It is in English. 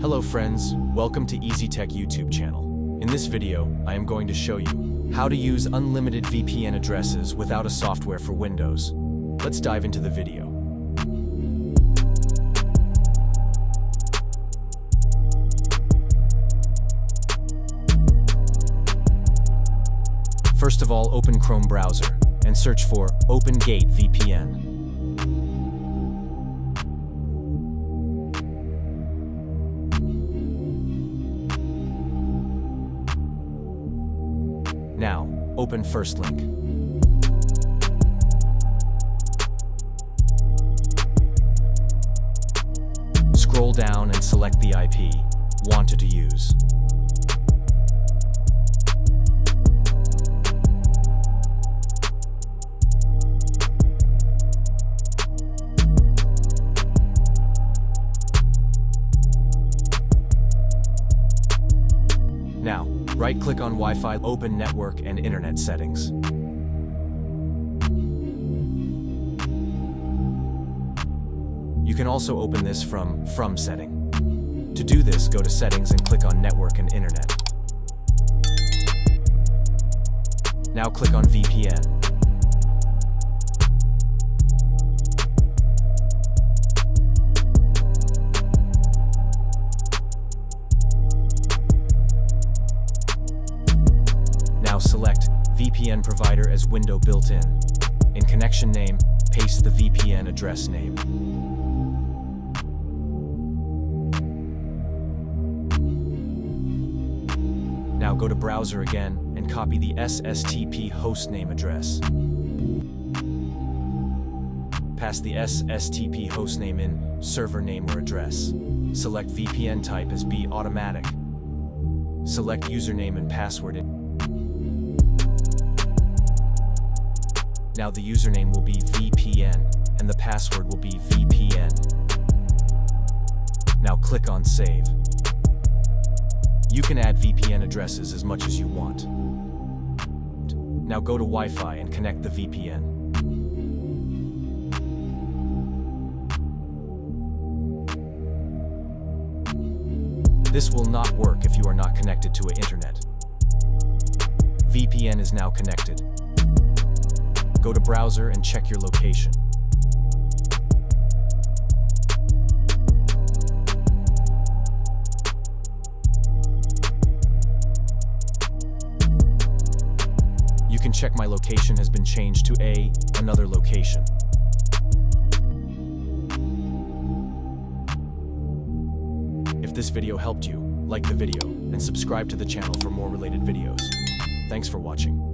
Hello friends, welcome to Easy Tech YouTube channel. In this video, I am going to show you how to use unlimited VPN addresses without a software for Windows. Let's dive into the video. First of all, open Chrome browser and search for OpenGate VPN. Now, open first link. Scroll down and select the IP wanted to use. Now, right-click on Wi-Fi, open Network and Internet settings. You can also open this from setting. To do this, go to Settings and click on Network and Internet. Now click on VPN. Now select VPN provider as window built-in. In connection name, paste the VPN address name. Now go to browser again and copy the SSTP hostname address. Pass the SSTP hostname in server name or address. Select VPN type as be automatic. Select username and password. Now the username will be VPN and the password will be VPN. Now click on Save. You can add VPN addresses as much as you want. Now go to Wi-Fi and connect the VPN. This will not work if you are not connected to an internet. VPN is now connected. Go to browser and check your location. You can check my location has been changed to another location. If this video helped you, like the video and subscribe to the channel for more related videos. Thanks for watching.